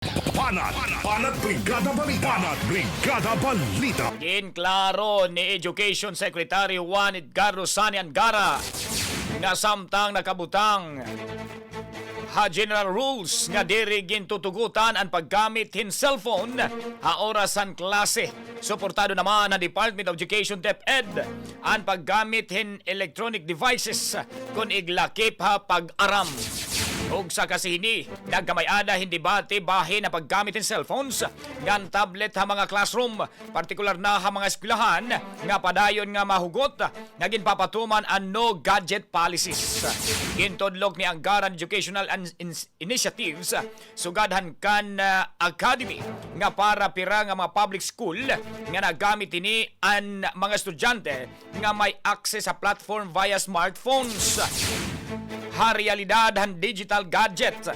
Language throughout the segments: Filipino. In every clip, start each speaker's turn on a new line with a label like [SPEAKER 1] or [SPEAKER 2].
[SPEAKER 1] Banat Brigada Balita. Banat Brigada Balita.
[SPEAKER 2] Ginklaro ni Education Secretary Juan Edgardo Sani Angara nga samtang nakabutang ha general rules nga diri gintutugutan ang paggamit hin cellphone ha orasan klase. Suportado naman ang Department of Education DepEd ang paggamit hin electronic devices kung iglakip ha PAG-ARAM. Ug sa kasini, nagkamayada hindi bati bahin na paggamit ng cellphones, ngan tablet ha mga classroom, partikular na ha mga eskwelahan, nga padayon nga mahugot, nga ginpapatuman ang no gadget policies. Gintodlok ni Anggaran Educational Initiatives, sugadhan kan academy, nga para pira nga mga public school, nga nagamit ini ang mga estudyante, nga may access sa platform via smartphones. Realidad han digital gadget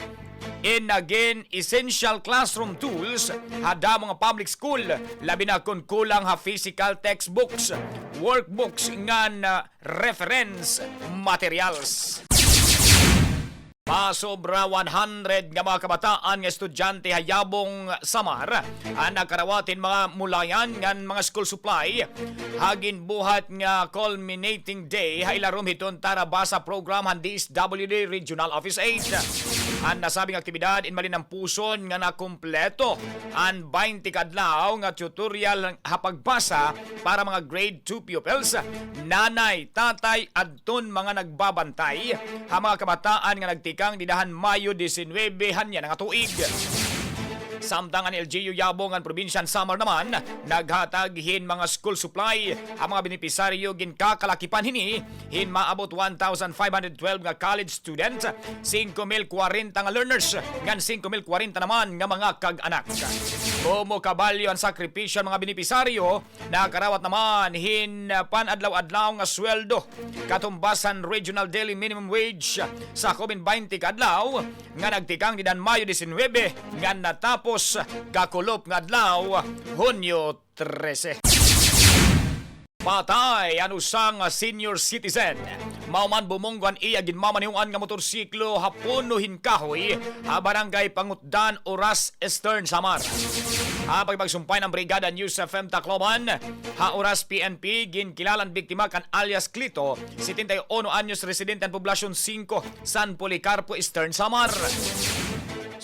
[SPEAKER 2] in again essential classroom tools hada mga public school labi na kung kulang ha physical textbooks, workbooks ngan reference materials. Masobra 100 nga mga kabataan nga estudyante hayabong SAMAR ang nakarawatin mga mulayan ngan mga school supply hagin buhat nga culminating day ha ILAROM hiton tara BASA program han DSWD Regional Office 8. Ang nasabing aktibidad in malinang puson nga nakumpleto ang 20 kadlaw nga tutorial ha pagbasa para mga grade 2 pupils, nanay, tatay adton mga nagbabantay ha mga kabataan nga nagtikang didahan Mayo 19 hanya nga tuig. Samtang ang LGU Yabong ang probinsyan SAMAR naman, naghatag hin mga school supply ang mga benepisaryo ginkakalakipan hini hin maabot 1,512 nga college student, 5,040 nga learners, ngan 5,040 naman nga mga kag-anak. Como kabalyo ang sakripisyo mga benepisaryo, nakarawat naman hin panadlaw-adlaw nga sweldo, katumbasan regional daily minimum wage sa 20 kadlaw nga nagtikang didan Mayo 19 nga natapos kakulop nga adlaw Hunyo 13. Patay ang usang senior citizen. Mahuman bumunggo ang iya GINMAMANIHOAN nga motorsiklo ha PUNO hinkahoy ha barangay Pangutdan, ORAS, Eastern Samar. Ha pagpagsumpay ng Brigada News sa FM Tacloban, ha ORAS PNP ginkilalan biktima kan alias Clito, 71 anyos residente ng Poblasyon 5, San Policarpo, Eastern Samar.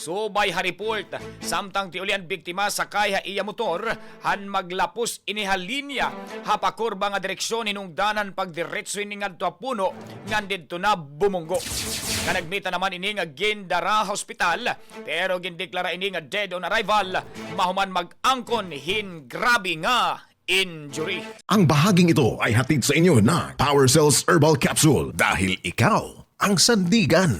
[SPEAKER 2] Subay ha report, samtang tiulian biktima sakay ha iya motor, han maglapos iniha linya ha pakurba nga direksyon hinungdanan pagdiretso ini ngadto PUNO ngan didto na Bumunggo. Kanagmita naman ini nga gindara hospital, pero gindeklara ini nga dead on arrival, mahuman mag-angkon hin grabe nga injury.
[SPEAKER 1] Ang bahaging ito ay hatid sa inyo na Power Cells Herbal Capsule dahil ikaw ang sandigan.